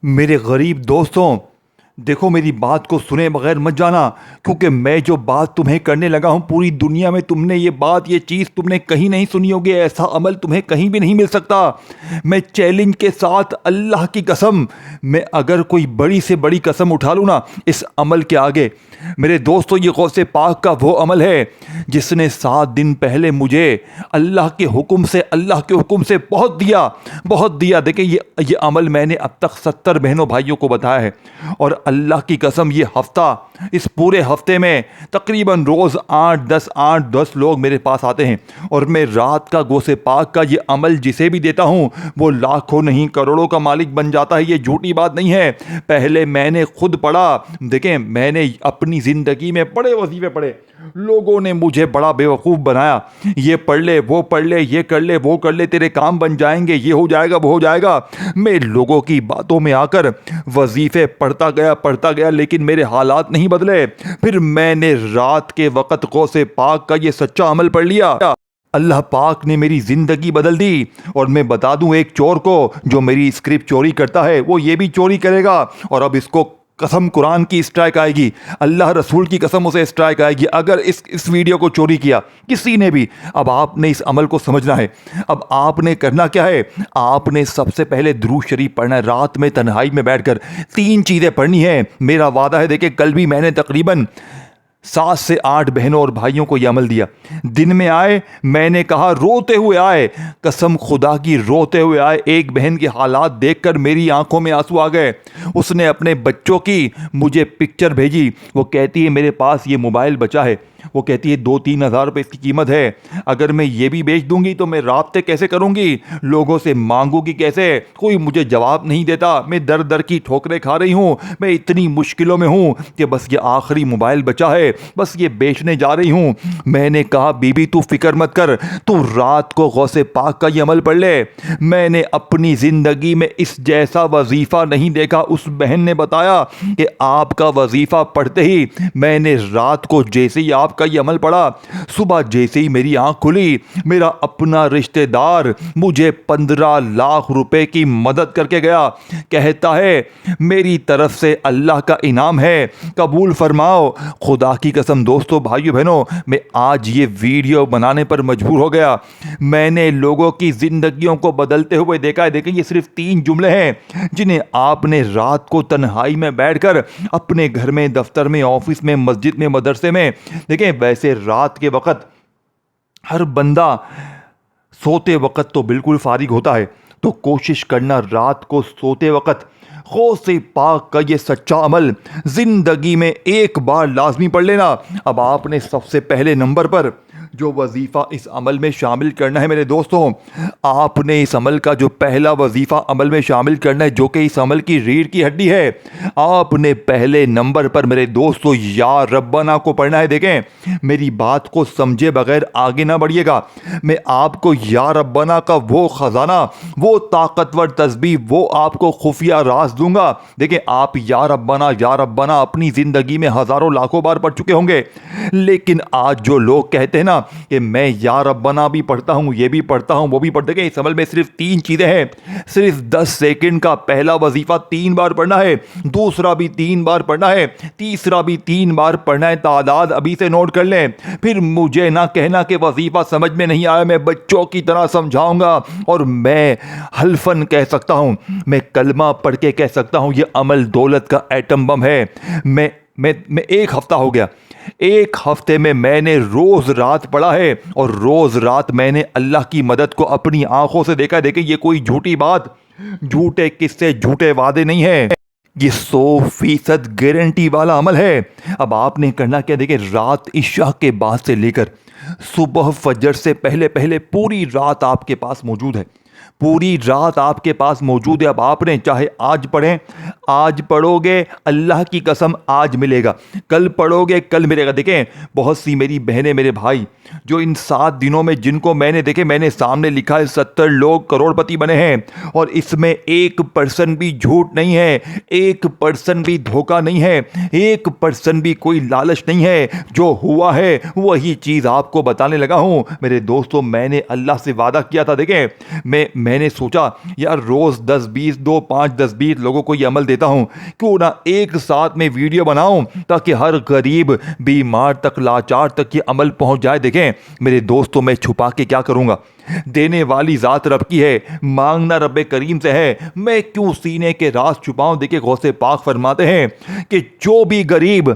میرے غریب دوستوں، دیکھو میری بات کو سنے بغیر مت جانا، کیونکہ میں جو بات تمہیں کرنے لگا ہوں پوری دنیا میں تم نے یہ چیز تم نے کہیں نہیں سنی ہوگی، ایسا عمل تمہیں کہیں بھی نہیں مل سکتا۔ میں چیلنج کے ساتھ اللہ کی قسم، میں اگر کوئی بڑی سے بڑی قسم اٹھا لوں نا اس عمل کے آگے، میرے دوستو یہ غوث پاک کا وہ عمل ہے جس نے 7 دن پہلے مجھے اللہ کے حکم سے بہت دیا۔ دیکھیں یہ عمل میں نے اب تک 70 بہنوں بھائیوں کو بتایا ہے، اور اللہ کی قسم یہ ہفتہ، اس پورے ہفتے میں تقریباً روز 8-10 لوگ میرے پاس آتے ہیں، اور میں رات کا غوث پاک کا یہ عمل جسے بھی دیتا ہوں وہ لاکھوں نہیں کروڑوں کا مالک بن جاتا ہے۔ یہ جھوٹی بات نہیں ہے۔ پہلے میں نے خود پڑھا، دیکھیں میں نے اپنی زندگی میں بڑے وظیفے پڑھے، لوگوں نے مجھے بڑا بیوقوف بنایا، یہ پڑھ لے وہ پڑھ لے، یہ کر لے وہ کر لے، تیرے کام بن جائیں گے، یہ ہو جائے گا وہ ہو جائے گا۔ میں لوگوں کی باتوں میں آ کر وظیفے پڑھتا گیا لیکن میرے حالات نہیں بدلے۔ پھر میں نے رات کے وقت غوث پاک کا یہ سچا عمل پڑھ لیا، اللہ پاک نے میری زندگی بدل دی۔ اور میں بتا دوں ایک چور کو جو میری اسکرپٹ چوری کرتا ہے وہ یہ بھی چوری کرے گا، اور اب اس کو قسم قرآن کی اسٹرائک آئے گی، اللہ رسول کی قسم اسے اسٹرائک آئے گی اگر اس ویڈیو کو چوری کیا کسی نے بھی۔ اب آپ نے اس عمل کو سمجھنا ہے۔ اب آپ نے کرنا کیا ہے؟ آپ نے سب سے پہلے درود شریف پڑھنا ہے، رات میں تنہائی میں بیٹھ کر 3 چیزیں پڑھنی ہے۔ میرا وعدہ ہے، دیکھیں کل بھی میں نے تقریباً 7 سے 8 بہنوں اور بھائیوں کو یہ عمل دیا۔ دن میں آئے، میں نے کہا روتے ہوئے آئے، قسم خدا کی روتے ہوئے آئے۔ ایک بہن کے حالات دیکھ کر میری آنکھوں میں آنسو آ گئے۔ اس نے اپنے بچوں کی مجھے پکچر بھیجی، وہ کہتی ہے میرے پاس یہ موبائل بچا ہے، وہ کہتی ہے 2-3 ہزار روپے اس کی قیمت ہے، اگر میں یہ بھی بیچ دوں گی تو میں رابطے کیسے کروں گی، لوگوں سے مانگوں گی کیسے، کوئی مجھے جواب نہیں دیتا، میں در کی ٹھوکریں کھا رہی ہوں، میں اتنی مشکلوں میں ہوں کہ بس یہ آخری موبائل بچا ہے، بس یہ بیچنے جا رہی ہوں۔ میں نے کہا بی بی تو فکر مت کر، تو رات کو غوث پاک کا یہ عمل پڑھ لے۔ میں نے اپنی زندگی میں اس جیسا وظیفہ نہیں دیکھا۔ اس بہن نے بتایا کہ آپ کا وظیفہ پڑھتے ہی میں نے رات کو جیسے ہی آپ کا یہ عمل پڑھا، صبح جیسے ہی میری آنکھ کھلی، میرا اپنا رشتہ دار مجھے 15 لاکھ روپے کی مدد کر کے گیا، کہتا ہے میری طرف سے اللہ کا انعام ہے، قبول فرماؤ۔ خدا کی قسم دوستو بھائیو بہنوں، میں آج یہ ویڈیو بنانے پر مجبور ہو گیا۔ میں نے لوگوں کی زندگیوں کو بدلتے ہوئے دیکھا ہے۔ دیکھیں یہ صرف 3 جملے ہیں جنہیں آپ نے رات کو تنہائی میں بیٹھ کر اپنے گھر میں، دفتر میں، آفس میں، مسجد میں، مدرسے میں، دیکھیں ویسے رات کے وقت ہر بندہ سوتے وقت تو بالکل فارغ ہوتا ہے، تو کوشش کرنا رات کو سوتے وقت غوث پاک کا یہ سچا عمل زندگی میں ایک بار لازمی پڑھ لینا۔ اب آپ نے سب سے پہلے نمبر پر جو وظیفہ اس عمل میں شامل کرنا ہے میرے دوستوں، آپ نے اس عمل کا جو پہلا وظیفہ عمل میں شامل کرنا ہے، جو کہ اس عمل کی ریڑھ کی ہڈی ہے، آپ نے پہلے نمبر پر میرے دوستوں یا ربنا کو پڑھنا ہے۔ دیکھیں میری بات کو سمجھے بغیر آگے نہ بڑھیے گا، میں آپ کو یا ربنا کا وہ خزانہ، وہ طاقتور تسبیح، وہ آپ کو خفیہ راز دوں گا۔ دیکھیں آپ یا ربنا اپنی زندگی میں ہزاروں لاکھوں بار پڑھ چکے ہوں گے، لیکن آج جو لوگ کہتے ہیں نا کہ میں یا ربنا بھی پڑھتا ہوں، یہ بھی پڑھتا ہوں، وہ بھی پڑھتے ہیں، اس عمل میں صرف 3 چیزیں ہیں۔ صرف 10 سیکنڈ کا پہلا وظیفہ 3 بار پڑھنا ہے، دوسرا بھی 3 بار پڑھنا ہے، تیسرا بھی 3 بار پڑھنا ہے۔ تعداد ابھی سے نوٹ کر لیں، پھر مجھے نہ کہنا کہ وظیفہ سمجھ میں نہیں آیا، میں بچوں کی طرح سمجھاؤں گا، اور میں حلفاً کہہ سکتا ہوں، میں کلمہ پڑھ کے کہہ سکتا ہوں، یہ عمل دولت کا ایٹم بم ہے۔ میں 1 ہفتہ ہو گیا، 1 ہفتے میں نے روز رات پڑھا ہے، اور روز رات میں نے اللہ کی مدد کو اپنی آنکھوں سے دیکھا۔ دیکھیں یہ کوئی جھوٹی بات، جھوٹے قصے، جھوٹے وعدے نہیں ہیں، یہ 100% گارنٹی والا عمل ہے۔ اب آپ نے کرنا کیا؟ دیکھیں رات عشاء کے بعد سے لے کر صبح فجر سے پہلے پوری رات آپ کے پاس موجود ہے، پوری رات آپ کے پاس موجود ہے۔ اب آپ نے چاہے آج پڑھیں، آج پڑھو گے اللہ کی قسم آج ملے گا، کل پڑھو گے کل ملے گا۔ دیکھیں بہت سی میری بہنیں، میرے بھائی جو ان 7 دنوں میں جن کو میں نے سامنے لکھا ہے 70 لوگ کروڑ پتی بنے ہیں، اور اس میں 1% بھی جھوٹ نہیں ہے، 1% بھی دھوکہ نہیں ہے، 1% بھی کوئی لالچ نہیں ہے، جو ہوا ہے وہی چیز آپ کو بتانے لگا ہوں۔ میرے دوستوں میں نے اللہ سے وعدہ کیا تھا، دیکھیں میں نے سوچا یار روز 10-20 5-10-20 لوگوں کو یہ عمل دیتا ہوں، کیوں نہ ایک ساتھ میں ویڈیو بناؤں تاکہ ہر غریب، بیمار تک، لاچار تک یہ عمل پہنچ جائے۔ دیکھیں میرے دوستوں، میں چھپا کے کیا کروں گا؟ دینے والی ذات رب کی ہے، مانگنا رب کریم سے ہے، میں کیوں سینے کے راز چھپاؤں؟ دیکھیں غوث پاک فرماتے ہیں کہ جو بھی غریب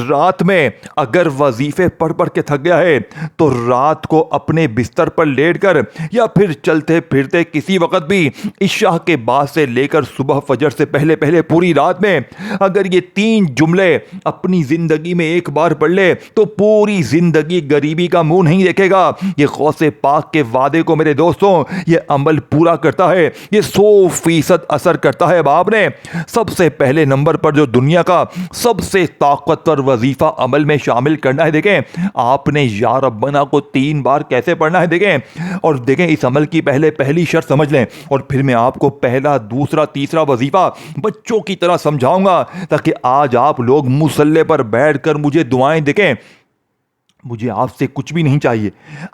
رات میں اگر وظیفے پڑھ پڑھ کے تھک گیا ہے تو رات کو اپنے بستر پر لیٹ کر یا پھر چلتے پھرتے کسی وقت بھی عشاء کے بعد سے لے کر صبح فجر سے پہلے پہلے پوری رات میں اگر یہ 3 جملے اپنی زندگی میں ایک بار پڑھ لے تو پوری زندگی غریبی کا منہ نہیں دیکھے گا۔ یہ غوث پاک کے وعدے کو میرے دوستوں یہ عمل پورا کرتا ہے، یہ 100% اثر کرتا ہے۔ اب آپ نے سب سے پہلے نمبر پر جو دنیا کا سب سے طاقتور وظیفہ عمل میں شامل کرنا ہے، دیکھیں آپ نے یا ربنا کو 3 بار کیسے پڑھنا ہے، دیکھیں اور دیکھیں اس عمل کی پہلی شرط سمجھ لیں، اور پھر میں آپ کو پہلا، دوسرا، تیسرا وظیفہ بچوں کی طرح سمجھاؤں گا تاکہ آج آپ لوگ مصلی پر بیٹھ کر مجھے دعائیں دیکھیں۔ مجھے آپ سے کچھ بھی نہیں چاہیے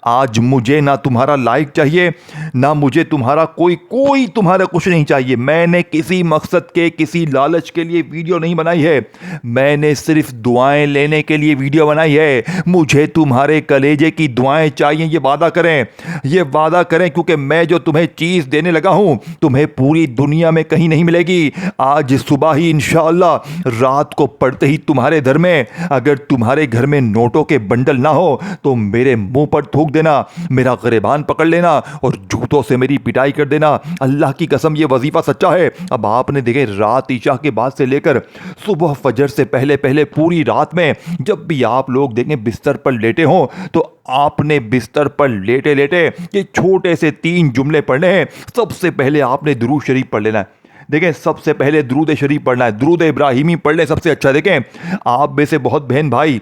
آج، مجھے نہ تمہارا لائک چاہیے، نہ مجھے تمہارا کوئی تمہارا کچھ نہیں چاہیے۔ میں نے کسی مقصد کے، کسی لالچ کے لیے ویڈیو نہیں بنائی ہے، میں نے صرف دعائیں لینے کے لیے ویڈیو بنائی ہے۔ مجھے تمہارے کلیجے کی دعائیں چاہیے، یہ وعدہ کریں کیونکہ میں جو تمہیں چیز دینے لگا ہوں تمہیں پوری دنیا میں کہیں نہیں ملے گی۔ آج صبح ہی انشاءاللہ رات کو پڑھتے ہی تمہارے گھر میں، اگر تمہارے گھر میں نوٹوں کے بنڈل نہ ہو تو میرے منہ پر تھوک دینا، میرا گریبان پکڑ لینا اور جوتوں سے میری پٹائی کر دینا۔ اللہ کی قسم یہ وظیفہ سچا ہے۔ اب آپ نے دیکھے رات عشاء کے بعد سے لے کر صبح فجر سے پہلے پہلے پوری رات میں جب بھی آپ لوگ دیکھیں بستر پر لیٹے ہوں تو آپ نے بستر پر لیٹے لیٹے یہ چھوٹے سے 3 جملے پڑھنے ہیں۔ سب سے پہلے آپ نے درود شریف پڑھ لینا ہے۔ دیکھیں سب سے پہلے درود شریف پڑھنا ہے، درود ابراہیمی پڑھ لیں، سب سے اچھا۔ دیکھیں آپ میں سے بہت بہن بھائی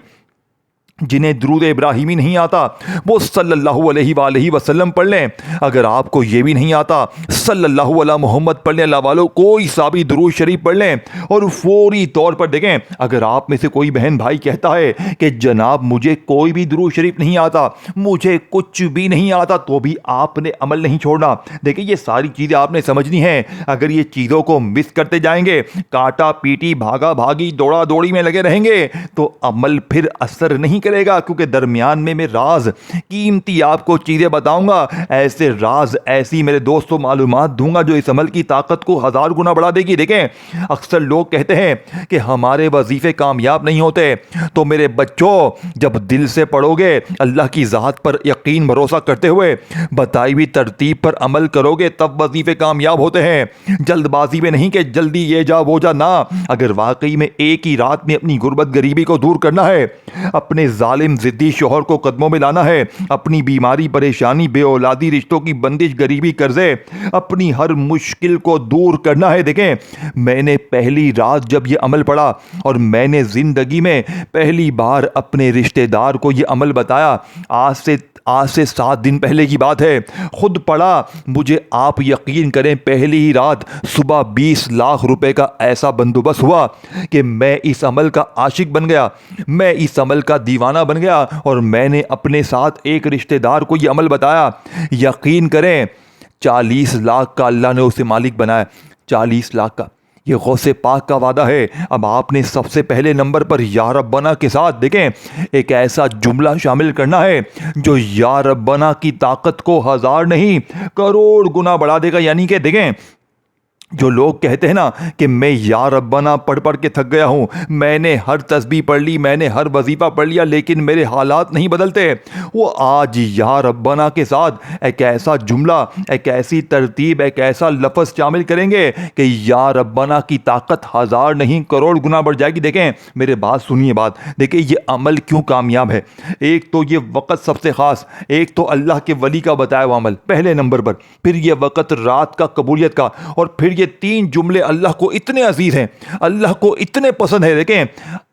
جنہیں درود ابراہیمی نہیں آتا وہ صلی اللہ علیہ وآلہ وسلم پڑھ لیں۔ اگر آپ کو یہ بھی نہیں آتا صلی اللہ علیہ محمد پڑھ لیں، اللہ والوں کوئی سا بھی درود شریف پڑھ لیں۔ اور فوری طور پر دیکھیں اگر آپ میں سے کوئی بہن بھائی کہتا ہے کہ جناب مجھے کوئی بھی درود شریف نہیں آتا، مجھے کچھ بھی نہیں آتا، تو بھی آپ نے عمل نہیں چھوڑنا۔ دیکھیں یہ ساری چیزیں آپ نے سمجھنی ہیں۔ اگر یہ چیزوں کو مس کرتے جائیں گے، کاٹا پیٹی، بھاگا بھاگی، دوڑا دوڑی میں لگے رہیں گے تو عمل پھر اثر نہیں کرے گا، کیونکہ درمیان میں راز قیمتی آپ کو چیزیں بتاؤں گا، ایسے راز، ایسی میرے دوستوں معلومات دوں گا جو اس عمل کی طاقت کو 1000 گنا بڑھا دے گی۔ دیکھیں اکثر لوگ کہتے ہیں کہ ہمارے وظیفے کامیاب نہیں ہوتے، تو میرے بچوں جب دل سے پڑھو گے، اللہ کی ذات پر یقین بھروسہ کرتے ہوئے بتائی ہوئی ترتیب پر عمل کرو گے، تب وظیفے کامیاب ہوتے ہیں۔ جلد بازی میں نہیں کہ جلدی یہ جا وہ جا، نہ، اگر واقعی میں ایک ہی رات میں اپنی غربت غریبی کو دور کرنا ہے، اپنے ظالم ضدی شوہر کو قدموں میں لانا ہے، اپنی بیماری، پریشانی، بے اولادی، رشتوں کی بندش، غریبی، قرضے، اپنی ہر مشکل کو دور کرنا ہے۔ دیکھیں میں نے پہلی رات جب یہ عمل پڑھا اور میں نے زندگی میں پہلی بار اپنے رشتہ دار کو یہ عمل بتایا، آج سے 7 دن پہلے کی بات ہے، خود پڑھا، مجھے آپ یقین کریں پہلی ہی رات صبح 20 لاکھ روپے کا ایسا بندوبست ہوا کہ میں اس عمل کا عاشق بن گیا، میں اس عمل کا دیوانہ بن گیا، اور میں نے اپنے ساتھ ایک رشتہ دار کو یہ عمل بتایا، یقین کریں 40 لاکھ کا اللہ نے اسے مالک بنایا، 40 لاکھ کا۔ یہ غوث پاک کا وعدہ ہے۔ اب آپ نے سب سے پہلے نمبر پر یا ربنا کے ساتھ دیکھیں ایک ایسا جملہ شامل کرنا ہے جو یا ربنا کی طاقت کو 1000 نہیں کروڑ گنا بڑھا دے گا۔ یعنی کہ دیکھیں جو لوگ کہتے ہیں نا کہ میں یا ربنا پڑھ پڑھ کے تھک گیا ہوں، میں نے ہر تسبیح پڑھ لی، میں نے ہر وظیفہ پڑھ لیا، لیکن میرے حالات نہیں بدلتے، وہ آج یا ربنا کے ساتھ ایک ایسا جملہ، ایک ایسی ترتیب، ایک ایسا لفظ شامل کریں گے کہ یا ربنا کی طاقت 1000 نہیں کروڑ گنا بڑھ جائے گی۔ دیکھیں میرے بات سنیے، دیکھیں یہ عمل کیوں کامیاب ہے۔ ایک تو یہ وقت سب سے خاص، ایک تو اللہ کے ولی کا بتایا ہوا عمل پہلے نمبر پر، پھر یہ وقت رات کا قبولیت کا، اور پھر یہ 3 جملے اللہ کو اتنے عزیز ہیں، اللہ کو اتنے پسند ہے۔ دیکھیں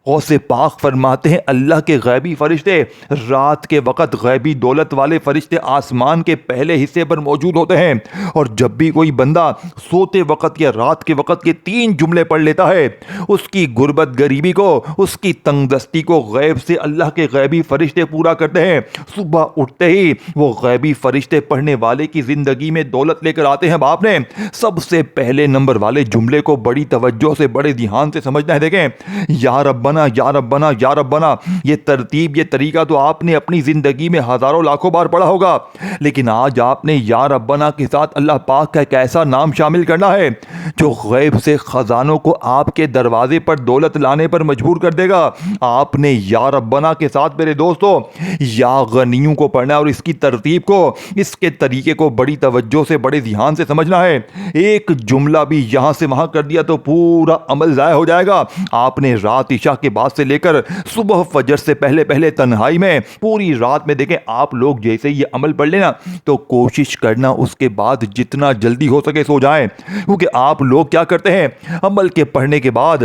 غوث پاک فرماتے ہیں اللہ کے غیبی فرشتے رات کے وقت غیبی دولت والے فرشتے آسمان کے پہلے حصے پر موجود ہوتے ہیں، اور جب بھی کوئی بندہ سوتے وقت یا رات کے وقت کے 3 جملے پڑھ لیتا ہے، اس کی غربت غریبی کو، اس کی تنگ دستی کو غیب سے اللہ کے غیبی فرشتے پورا کرتے ہیں۔ صبح اٹھتے ہی وہ غیبی فرشتے پڑھنے والے کی زندگی میں دولت لے کر آتے ہیں۔ اب آپ نے سب سے پہلے نمبر والے جملے کو بڑی توجہ سے، بڑے دھیان سے سمجھنا ہے۔ دیکھیں، یا ربنا یا ربنا یا ربنا، یہ ترتیب، یہ طریقہ تو آپ نے اپنی زندگی میں ہزاروں لاکھوں بار پڑھا ہوگا، لیکن آج آپ نے یا ربنا کے ساتھ اللہ پاک کا ایک ایسا نام شامل کرنا ہے جو غیب سے خزانوں کو آپ کے دروازے پر دولت لانے پر مجبور کر دے گا۔ آپ نے یا ربنا کے ساتھ میرے دوستو یا غنیوں کو پڑھنا ہے، اور اس کی ترتیب کو، اس کے طریقے کو بڑی توجہ سے، بڑے دھیان سے سمجھنا ہے۔ ایک جملہ بھی یہاں سے وہاں کر دیا تو پورا عمل ضائع ہو جائے گا۔ آپ نے رات عشاء کے بعد سے لے کر صبح فجر سے پہلے پہلے تنہائی میں پوری رات میں، دیکھیں آپ لوگ جیسے یہ عمل پڑھ لینا تو کوشش کرنا اس کے بعد جتنا جلدی ہو سکے سو جائیں، کیونکہ آپ لوگ کیا کرتے ہیں، عمل کے پڑھنے کے بعد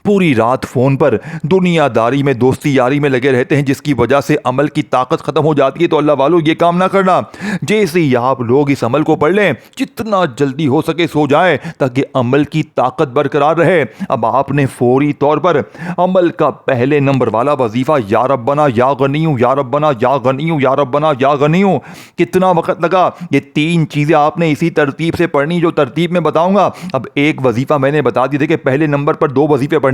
پوری رات فون پر دنیا داری میں، دوستی یاری میں لگے رہتے ہیں، جس کی وجہ سے عمل کی طاقت ختم ہو جاتی ہے۔ تو اللہ والوں یہ کام نہ کرنا، جیسے ہی آپ لوگ اس عمل کو پڑھ لیں جتنا جلدی ہو سکے سو جائیں تاکہ عمل کی طاقت برقرار رہے۔ اب آپ نے فوری طور پر عمل کا پہلے نمبر والا وظیفہ یا ربنا یا غنیوں یا ربنا یا غنیوں یا ربنا یا غنیوں، کتنا وقت لگا؟ یہ 3 چیزیں آپ نے اسی ترتیب سے پڑھنی جو ترتیب میں بتاؤں گا۔ اب ایک وظیفہ میں نے بتا دی، دیکھیں پہلے نمبر پر 2 وظیفے پڑھنے،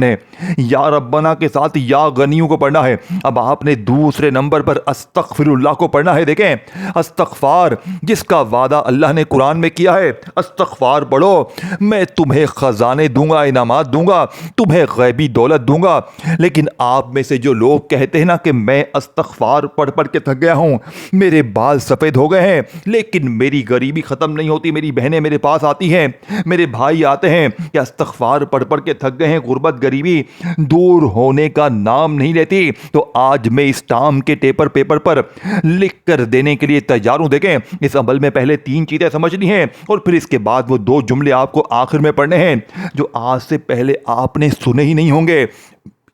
یا ربنا کے ساتھ یا غنیوں کو پڑھنا ہے۔ اب آپ نے دوسرے نمبر پر استغفر اللہ کو پڑھنا ہے۔ دیکھیں استغفار جس کا وعدہ اللہ نے قرآن میں کیا ہے، استغفار پڑھو میں تمہیں خزانے دوں گا، انعامات دوں گا، تمہیں غیبی دولت دوں گا۔ لیکن آپ میں سے جو لوگ کہتے ہیں نا کہ میں استغفار پڑھ پڑھ کے تھک گیا ہوں، میرے بال سفید ہو گئے ہیں، لیکن میری غریبی ختم نہیں ہوتی، میری بہنیں میرے پاس آتی ہیں، میرے بھائی آتے ہیں کہ استغفار پڑھ پڑھ کے تھک گئے ہیں، غربت غریبی دور ہونے کا نام نہیں لیتی، تو آج میں اس ٹام کے پیپر پر لکھ کر دینے کے لیے تیار ہوں۔ دیکھیں اس عمل میں پہلے 3 چیزیں سمجھنی ہیں، اور پھر اس کے بعد وہ 2 جملے آپ کو آخر میں پڑھنے ہیں جو آج سے پہلے آپ نے سنے ہی نہیں ہوں گے۔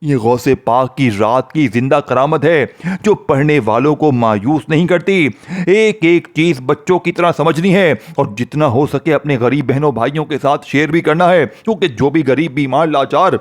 یہ غوث پاک کی رات کی زندہ کرامت ہے جو پڑھنے والوں کو مایوس نہیں کرتی۔ ایک ایک چیز بچوں کی طرح سمجھنی ہے، اور جتنا ہو سکے اپنے غریب بہنوں بھائیوں کے ساتھ شیئر بھی کرنا ہے، کیونکہ جو بھی غریب بیمار لاچار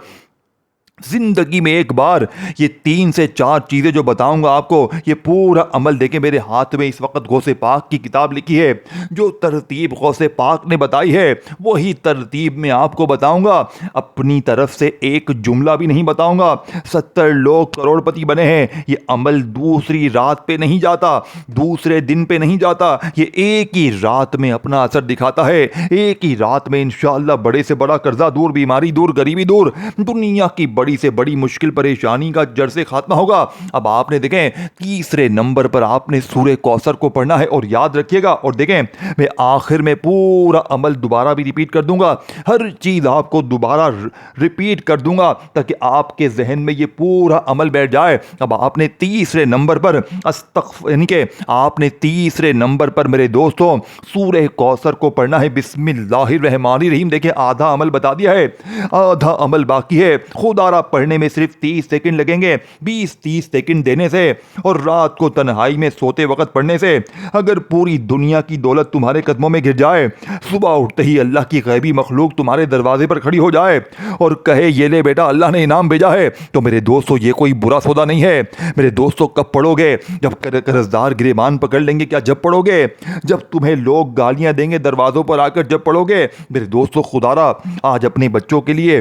زندگی میں ایک بار یہ 3 سے 4 چیزیں جو بتاؤں گا آپ کو، یہ پورا عمل، دیکھیں میرے ہاتھ میں اس وقت غوث پاک کی کتاب لکھی ہے، جو ترتیب غوث پاک نے بتائی ہے وہی ترتیب میں آپ کو بتاؤں گا۔ اپنی طرف سے ایک جملہ بھی نہیں بتاؤں گا۔ 70 لوگ کروڑ پتی بنے ہیں، یہ عمل دوسری رات پہ نہیں جاتا، دوسرے دن پہ نہیں جاتا، یہ ایک ہی رات میں اپنا اثر دکھاتا ہے۔ ایک ہی رات میں انشاءاللہ بڑے سے بڑا قرضہ دور، بیماری دور، غریبی دور، دنیا کی بڑی سے بڑی مشکل پریشانی کا جڑ سے خاتمہ ہوگا۔ اب آپ نے دیکھیں تیسرے نمبر پر آپ نے سورہ کوثر کو پڑھنا ہے، اور یاد رکھیے گا، اور دیکھیں میں آخر میں پورا عمل دوبارہ بھی ریپیٹ کر دوں گا، ہر چیز آپ کو دوبارہ ریپیٹ کر دوں گا تاکہ آپ کے ذہن میں یہ پورا عمل بیٹھ جائے۔ اب آپ نے تیسرے نمبر پر یعنی کہ آپ نے تیسرے نمبر پر میرے دوستوں سورہ کوثر کو پڑھنا ہے، بسم اللہ الرحمن الرحیم۔ دیکھیں آدھا عمل بتا دیا ہے، آدھا عمل باقی ہے۔ خدا را پڑھنے میں صرف 30 سیکنڈ لگیں گے، 20-30 سیکنڈ دینے سے اور رات کو تنہائی میں سوتے وقت پڑھنے سے اگر پوری دنیا کی دولت تمہارے قدموں میں گر جائے، صبح اٹھتے ہی اللہ کی غیبی مخلوق تمہارے دروازے پر کھڑی ہو جائے اور کہے یہ لے بیٹا اللہ نے انعام بھیجا ہے، تو میرے دوستو یہ کوئی برا سودا نہیں ہے۔ میرے دوستو کب پڑھو گے؟ جب قرضدار گریبان پکڑ لیں گے؟ کیا جب پڑھو گے؟ جب تمہیں لوگ گالیاں دیں گے دروازوں پر آ کر جب پڑھو گے؟ میرے دوستو خدا را آج اپنے بچوں کے لیے،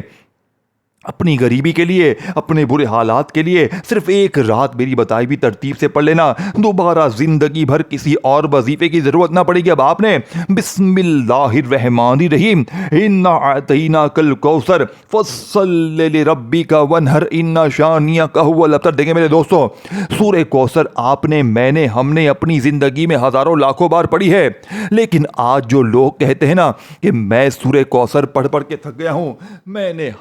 اپنی غریبی کے لیے، اپنے برے حالات کے لیے صرف ایک رات میری بتائی ہوئی ترتیب سے پڑھ لینا، دوبارہ زندگی بھر کسی اور وظیفے کی ضرورت نہ پڑے گی۔ اب آپ نے بسم اللہ الرحمن الرحیم انا اعطیناک الکوثر فصل لربک وانحر ان شانئک ھو الابتر۔ دیکھیں میرے دوستو سورہ کوثر آپ نے، میں نے، ہم نے اپنی زندگی میں ہزاروں لاکھوں بار پڑھی ہے، لیکن آج جو لوگ کہتے ہیں نا کہ میں سورہ کوثر پڑھ پڑھ کے تھک گیا ہوں، میں نے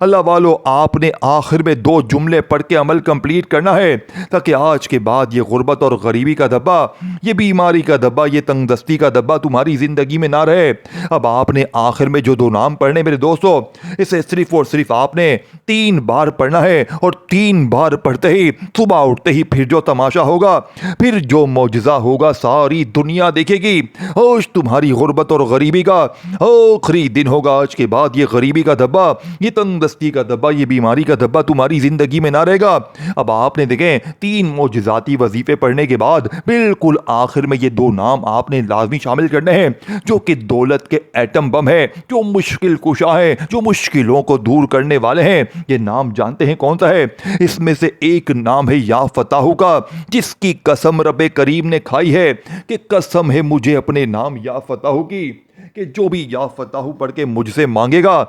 اللہ والو آپ نے آخر میں 2 جملے پڑھ کے عمل کمپلیٹ کرنا ہے تاکہ آج کے بعد یہ غربت اور غریبی کا دبا، یہ بیماری کا دبا، یہ تنگ دستی کا دبا تمہاری زندگی میں نہ رہے۔ اب آپ نے آخر میں جو 2 نام پڑھنے میرے دوستو، اسے صرف اور صرف آپ نے 3 بار پڑھنا ہے، اور 3 بار پڑھتے ہی صبح اٹھتے ہی پھر جو تماشا ہوگا، پھر جو معجزہ ہوگا ساری دنیا دیکھے گی۔ آج تمہاری غربت اور غریبی کا آخری دن ہوگا۔ آج کے بعد یہ غریبی کا دبا، یہ تنگ دستی کا دبا، یہ بیماری کا دبا تمہاری زندگی میں نہ رہے گا۔ اب آپ نے دیکھیں 3 معجزاتی وظیفے پڑھنے کے بعد بالکل آخر میں یہ 2 نام آپ نے لازمی شامل کرنے ہیں، جو کہ دولت کے ایٹم بم ہے، جو مشکل کشا ہے، جو مشکلوں کو دور کرنے والے ہیں۔ یہ نام جانتے ہیں کون سا ہے؟ اس میں سے ایک نام ہے یا فتاحو کا، جس کی قسم رب کریم نے کھائی ہے کہ قسم ہے مجھے اپنے نام یا فتاحو کی، کہ جو بھی یا فتاحو پڑھ کے مجھ سے مانگے گا،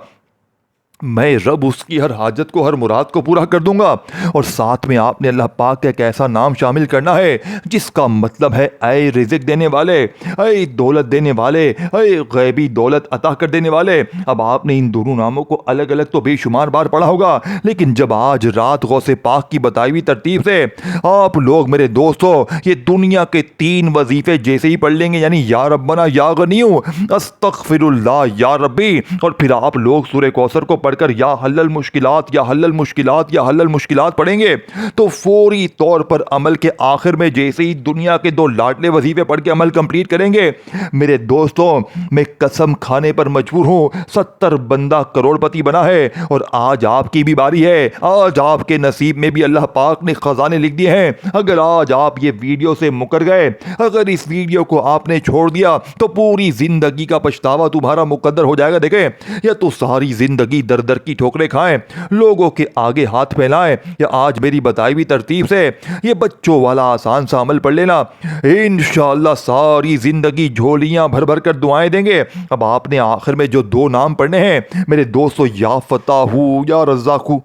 میں رب اس کی ہر حاجت کو، ہر مراد کو پورا کر دوں گا۔ اور ساتھ میں آپ نے اللہ پاک کا ایک ایسا نام شامل کرنا ہے جس کا مطلب ہے اے رزق دینے والے، اے دولت دینے والے، اے غیبی دولت عطا کر دینے والے۔ اب آپ نے ان دونوں ناموں کو الگ الگ تو بے شمار بار پڑھا ہوگا، لیکن جب آج رات غوث پاک کی بتائی ہوئی ترتیب سے آپ لوگ میرے دوستو یہ دنیا کے 3 وظیفے جیسے ہی پڑھ لیں گے، یعنی یا ربنا یا غنیو استغفر اللہ یا ربی، اور پھر آپ لوگ سورہ کوثر کو پڑھ کر یا حل المشکلات یا حل المشکلات یا حل المشکلات پڑھیں گے، تو فوری طور پر عمل کے آخر میں جیسے ہی دنیا کے 2 لاڈلے وظیفے پڑھ کے عمل کمپلیٹ کریں گے، میرے دوستوں میں قسم کھانے پر مجبور ہوں 70 بندہ کروڑ پتی بنا ہے، اور آج آپ کی بھی باری ہے۔ آج آپ کے نصیب میں بھی اللہ پاک نے خزانے لکھ دیے ہیں۔ اگر آج آپ یہ ویڈیو سے مکر گئے، اگر اس ویڈیو کو آپ نے چھوڑ دیا، تو پوری زندگی کا پچھتاوا تمہارا مقدر ہو جائے گا۔ دیکھیں، یا تو ساری زندگی در در کی ٹھوکریں کھائیں، لوگوں کے آگے ہاتھ پھیلائیں، یا آج میری بتائی ہوئی ترتیب سے یہ بچوں والا آسان سا عمل پڑھ لینا، انشاءاللہ ساری زندگی جھولیاں بھر بھر کر دعائیں دیں گے۔ اب آپ نے آخر میں جو 2 نام پڑھنے ہیں میرے دوستو، یا فتاحو یا رزاقو،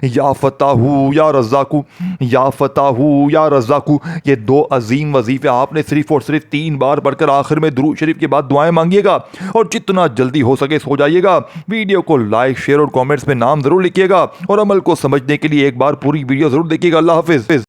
یا فتاحو یا رزاقو، یا فتاحو یا رزاقو، یہ 2 عظیم وظیفے آپ نے صرف اور صرف 3 بار پڑھ کر آخر میں درود شریف کے بعد دعائیں مانگیے گا، اور جتنا جلدی ہو سکے سو جائیے گا۔ ویڈیو کو لائک، شیئر اور کامنٹس میں نام ضرور لکھیے گا، اور عمل کو سمجھنے کے لیے ایک بار پوری ویڈیو ضرور دیکھیے گا۔ اللہ حافظ۔